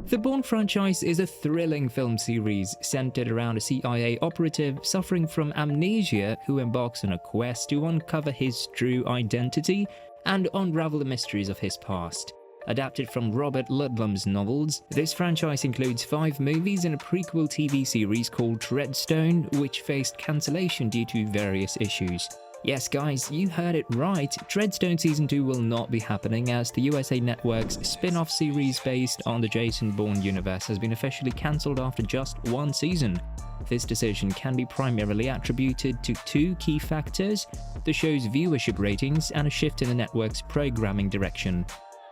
The Bourne franchise is a thrilling film series centered around a CIA operative suffering from amnesia who embarks on a quest to uncover his true identity and unravel the mysteries of his past. Adapted from Robert Ludlum's novels, this franchise includes 5 movies and a prequel TV series called Treadstone, which faced cancellation due to various issues. Yes guys, you heard it right, Treadstone Season 2 will not be happening as the USA Network's spin-off series based on the Jason Bourne universe has been officially cancelled after just 1 season. This decision can be primarily attributed to 2 key factors: the show's viewership ratings and a shift in the network's programming direction.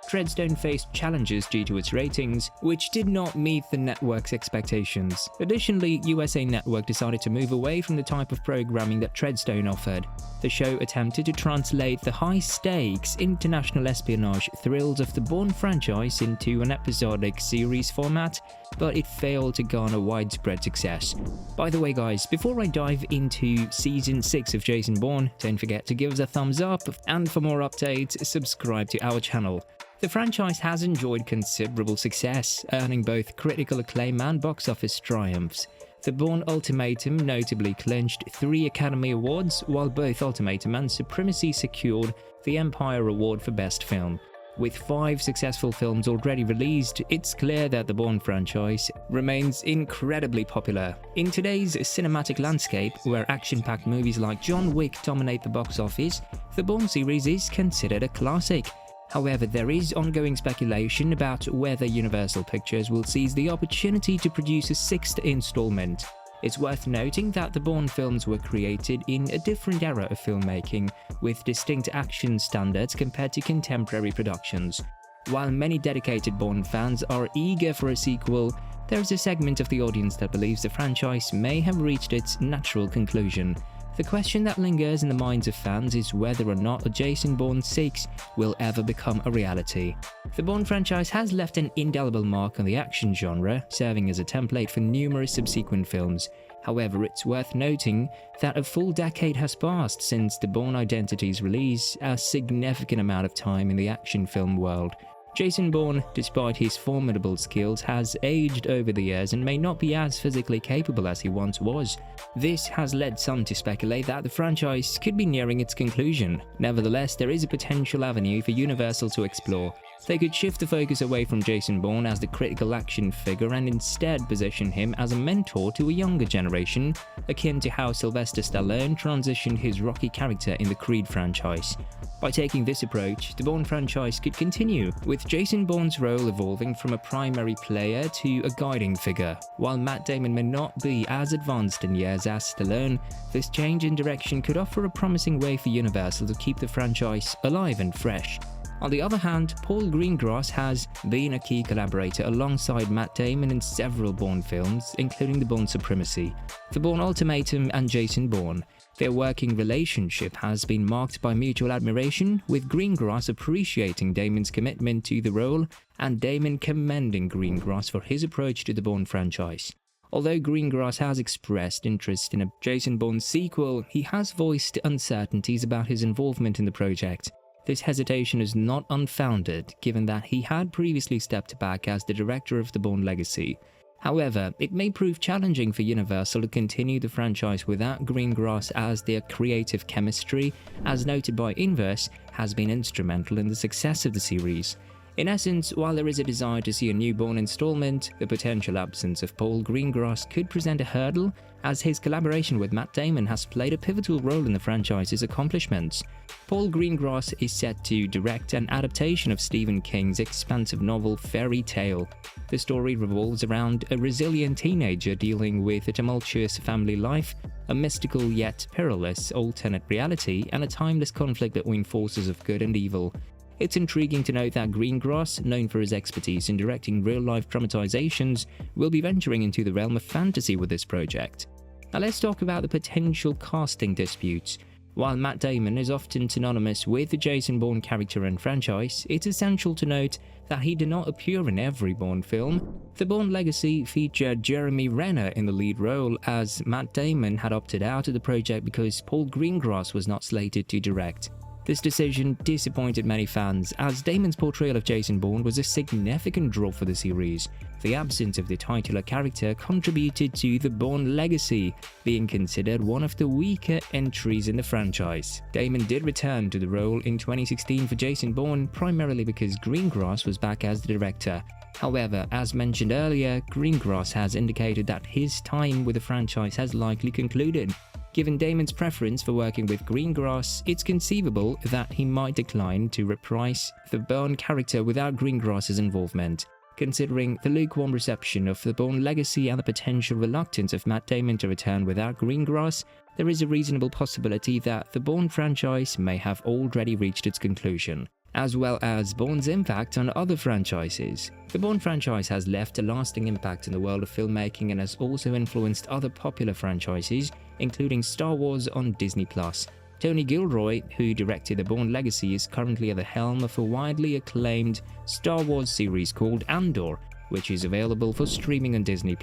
Treadstone faced challenges due to its ratings, which did not meet the network's expectations. Additionally, USA Network decided to move away from the type of programming that Treadstone offered. The show attempted to translate the high-stakes international espionage thrills of the Bourne franchise into an episodic series format, but it failed to garner widespread success. By the way guys, before I dive into Season 6 of Jason Bourne, don't forget to give us a thumbs up, and for more updates, subscribe to our channel. The franchise has enjoyed considerable success, earning both critical acclaim and box office triumphs. The Bourne Ultimatum notably clinched 3 Academy Awards, while both Ultimatum and Supremacy secured the Empire Award for Best Film. With 5 successful films already released, it's clear that the Bourne franchise remains incredibly popular. In today's cinematic landscape, where action-packed movies like John Wick dominate the box office, the Bourne series is considered a classic. However, there is ongoing speculation about whether Universal Pictures will seize the opportunity to produce a 6th installment. It's worth noting that the Bourne films were created in a different era of filmmaking, with distinct action standards compared to contemporary productions. While many dedicated Bourne fans are eager for a sequel, there is a segment of the audience that believes the franchise may have reached its natural conclusion. The question that lingers in the minds of fans is whether or not a Jason Bourne 6 will ever become a reality. The Bourne franchise has left an indelible mark on the action genre, serving as a template for numerous subsequent films. However, it's worth noting that a full decade has passed since the Bourne Identity's release, a significant amount of time in the action film world. Jason Bourne, despite his formidable skills, has aged over the years and may not be as physically capable as he once was. This has led some to speculate that the franchise could be nearing its conclusion. Nevertheless, there is a potential avenue for Universal to explore. They could shift the focus away from Jason Bourne as the critical action figure and instead position him as a mentor to a younger generation, akin to how Sylvester Stallone transitioned his Rocky character in the Creed franchise. By taking this approach, the Bourne franchise could continue, with Jason Bourne's role evolving from a primary player to a guiding figure. While Matt Damon may not be as advanced in years as Stallone, this change in direction could offer a promising way for Universal to keep the franchise alive and fresh. On the other hand, Paul Greengrass has been a key collaborator alongside Matt Damon in several Bourne films, including The Bourne Supremacy, The Bourne Ultimatum and Jason Bourne. Their working relationship has been marked by mutual admiration, with Greengrass appreciating Damon's commitment to the role and Damon commending Greengrass for his approach to the Bourne franchise. Although Greengrass has expressed interest in a Jason Bourne sequel, he has voiced uncertainties about his involvement in the project. This hesitation is not unfounded, given that he had previously stepped back as the director of the Bourne Legacy. However, it may prove challenging for Universal to continue the franchise without Greengrass, as their creative chemistry, as noted by Inverse, has been instrumental in the success of the series. In essence, while there is a desire to see a new Bourne installment, the potential absence of Paul Greengrass could present a hurdle, as his collaboration with Matt Damon has played a pivotal role in the franchise's accomplishments. Paul Greengrass is set to direct an adaptation of Stephen King's expansive novel Fairy Tale. The story revolves around a resilient teenager dealing with a tumultuous family life, a mystical yet perilous alternate reality, and a timeless conflict between forces of good and evil. It's intriguing to note that Greengrass, known for his expertise in directing real-life dramatizations, will be venturing into the realm of fantasy with this project. Now let's talk about the potential casting disputes. While Matt Damon is often synonymous with the Jason Bourne character and franchise, it's essential to note that he did not appear in every Bourne film. The Bourne Legacy featured Jeremy Renner in the lead role, as Matt Damon had opted out of the project because Paul Greengrass was not slated to direct. This decision disappointed many fans, as Damon's portrayal of Jason Bourne was a significant draw for the series. The absence of the titular character contributed to the Bourne Legacy being considered one of the weaker entries in the franchise. Damon did return to the role in 2016 for Jason Bourne, primarily because Greengrass was back as the director. However, as mentioned earlier, Greengrass has indicated that his time with the franchise has likely concluded. Given Damon's preference for working with Greengrass, it's conceivable that he might decline to reprise the Bourne character without Greengrass's involvement. Considering the lukewarm reception of the Bourne Legacy and the potential reluctance of Matt Damon to return without Greengrass, there is a reasonable possibility that the Bourne franchise may have already reached its conclusion, as well as Bourne's impact on other franchises. The Bourne franchise has left a lasting impact in the world of filmmaking and has also influenced other popular franchises, including Star Wars on Disney+. Tony Gilroy, who directed the Bourne Legacy, is currently at the helm of a widely acclaimed Star Wars series called Andor, which is available for streaming on Disney+.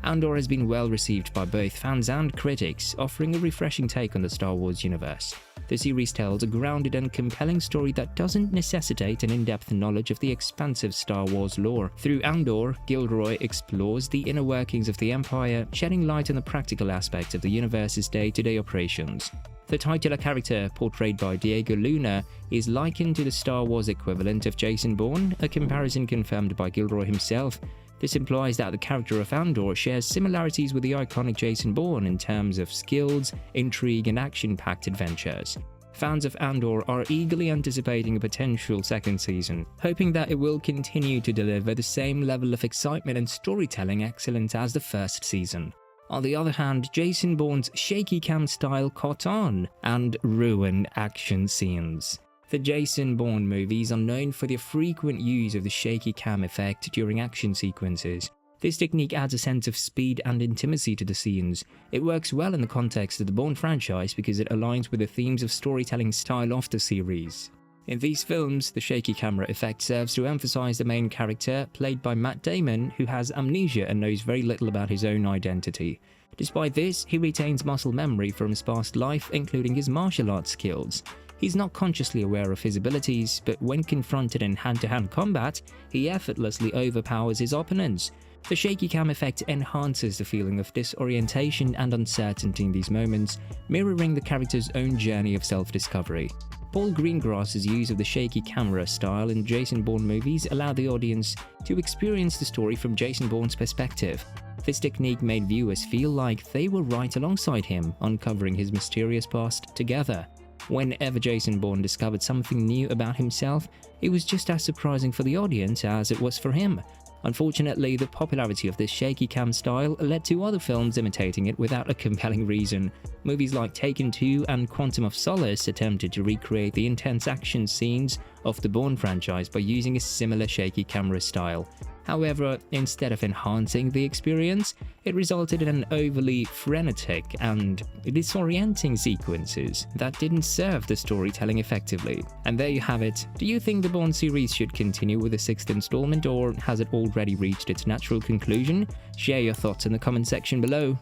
Andor has been well received by both fans and critics, offering a refreshing take on the Star Wars universe. The series tells a grounded and compelling story that doesn't necessitate an in-depth knowledge of the expansive Star Wars lore. Through Andor, Gilroy explores the inner workings of the Empire, shedding light on the practical aspects of the universe's day-to-day operations. The titular character, portrayed by Diego Luna, is likened to the Star Wars equivalent of Jason Bourne, a comparison confirmed by Gilroy himself. This implies that the character of Andor shares similarities with the iconic Jason Bourne in terms of skills, intrigue, and action-packed adventures. Fans of Andor are eagerly anticipating a potential second season, hoping that it will continue to deliver the same level of excitement and storytelling excellence as the first season. On the other hand, Jason Bourne's shaky cam style caught on and ruined action scenes. The Jason Bourne movies are known for their frequent use of the shaky cam effect during action sequences. This technique adds a sense of speed and intimacy to the scenes. It works well in the context of the Bourne franchise because it aligns with the themes of storytelling style of the series. In these films, the shaky camera effect serves to emphasize the main character, played by Matt Damon, who has amnesia and knows very little about his own identity. Despite this, he retains muscle memory from his past life, including his martial arts skills. He's not consciously aware of his abilities, but when confronted in hand-to-hand combat, he effortlessly overpowers his opponents. The shaky cam effect enhances the feeling of disorientation and uncertainty in these moments, mirroring the character's own journey of self-discovery. Paul Greengrass's use of the shaky camera style in Jason Bourne movies allowed the audience to experience the story from Jason Bourne's perspective. This technique made viewers feel like they were right alongside him, uncovering his mysterious past together. Whenever Jason Bourne discovered something new about himself, it was just as surprising for the audience as it was for him. Unfortunately, the popularity of this shaky cam style led to other films imitating it without a compelling reason. Movies like Taken 2 and Quantum of Solace attempted to recreate the intense action scenes of the Bourne franchise by using a similar shaky camera style. However, instead of enhancing the experience, it resulted in an overly frenetic and disorienting sequences that didn't serve the storytelling effectively. And there you have it. Do you think the Bourne series should continue with the 6th installment, or has it already reached its natural conclusion? Share your thoughts in the comment section below.